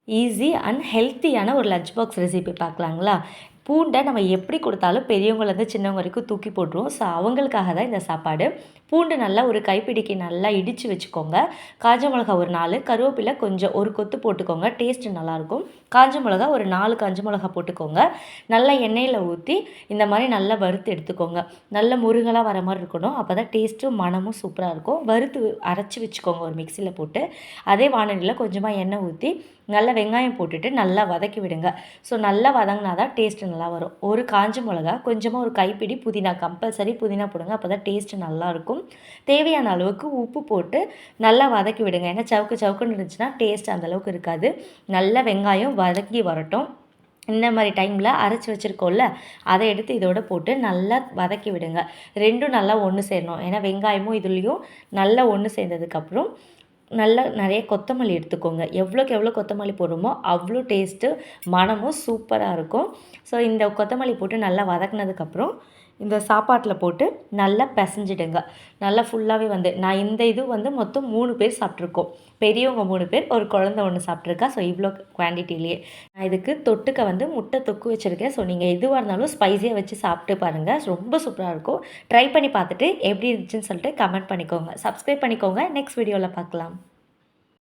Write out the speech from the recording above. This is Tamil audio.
ஈஸி அண்ட் ஹெல்த்தியான ஒரு லஞ்ச் பாக்ஸ் ரெசிபி பார்க்கலாங்களா? பூண்டை நம்ம எப்படி கொடுத்தாலும் பெரியவங்கலேருந்து சின்னவங்க வரைக்கும் தூக்கி போட்டுருவோம். ஸோ அவங்களுக்காக தான் இந்த சாப்பாடு. பூண்டு நல்லா ஒரு கைப்பிடிக்கு நல்லா இடித்து வச்சுக்கோங்க. காஞ்ச மிளகா ஒரு 4, கருவேப்பிலை கொஞ்சம் ஒரு கொத்து போட்டுக்கோங்க. டேஸ்ட்டு நல்லாயிருக்கும். காஞ்ச மிளகா ஒரு 4 காஞ்ச மிளகா போட்டுக்கோங்க. நல்லா எண்ணெயில் ஊற்றி இந்த மாதிரி நல்லா வறுத்து எடுத்துக்கோங்க. நல்ல முருகலாக வர மாதிரி இருக்கணும். அப்போ தான் டேஸ்ட்டும் மணமும் சூப்பராக இருக்கும். வறுத்து அரைச்சி வச்சுக்கோங்க ஒரு மிக்சியில் போட்டு. அதே வானலியில் கொஞ்சமாக எண்ணெய் ஊற்றி நல்லா வெங்காயம் போட்டுட்டு நல்லா வதக்கி விடுங்க. ஸோ நல்லா வதங்கினா தான் டேஸ்ட்டு நல்லா வரும். ஒரு காஞ்ச மிளகா, கொஞ்சமாக ஒரு கைப்பிடி புதினா, கம்பல்சரி புதினா போடுங்க. அப்போ தான் டேஸ்ட்டு நல்லாயிருக்கும். தேவையான அளவுக்கு உப்பு போட்டு நல்லா வதக்கி விடுங்க. ஏன்னா சவுக்குன்னு இருந்துச்சுன்னா டேஸ்ட் அந்தளவுக்கு இருக்காது. நல்லா வெங்காயம் வதக்கி வரட்டும். இந்த மாதிரி டைமில் அரைச்சி வச்சுருக்கோம்ல, அதை எடுத்து இதோட போட்டு நல்லா வதக்கி விடுங்க. ரெண்டும் நல்லா ஒன்று சேரணும். ஏன்னா வெங்காயமும் இதுலேயும் நல்லா ஒன்று சேர்ந்ததுக்கப்புறம் நல்லா நிறைய கொத்தமல்லி எடுத்துக்கோங்க. எவ்வளோக்கு எவ்வளோ கொத்தமல்லி போடுறோமோ அவ்வளோ டேஸ்ட்டு மணமும் சூப்பராக இருக்கும். ஸோ இந்த கொத்தமல்லி போட்டு நல்லா வதக்குனதுக்கப்புறம் இந்த சாப்பாட்டில் போட்டு நல்லா பிசைஞ்சிடுங்க. நல்லா ஃபுல்லாகவே நான் இந்த இது மொத்தம் 3 பேர் சாப்பிட்ருக்கோம். பெரியவங்க 3 பேர், ஒரு குழந்தை 1 சாப்பிட்ருக்கா. ஸோ இவ்வளோ குவான்டிட்டிலேயே நான் இதுக்கு தொட்டுக்க முட்டை தொக்கு வச்சுருக்கேன். ஸோ நீங்கள் எதுவாக இருந்தாலும் ஸ்பைஸியாக வச்சு சாப்பிட்டு பாருங்கள். ரொம்ப சூப்பராக இருக்கும். ட்ரை பண்ணி பார்த்துட்டு எப்படி இருந்துச்சுன்னு சொல்லிட்டு கமெண்ட் பண்ணிக்கோங்க. சப்ஸ்கிரைப் பண்ணிக்கோங்க. நெக்ஸ்ட் வீடியோவில் பார்க்கலாம்.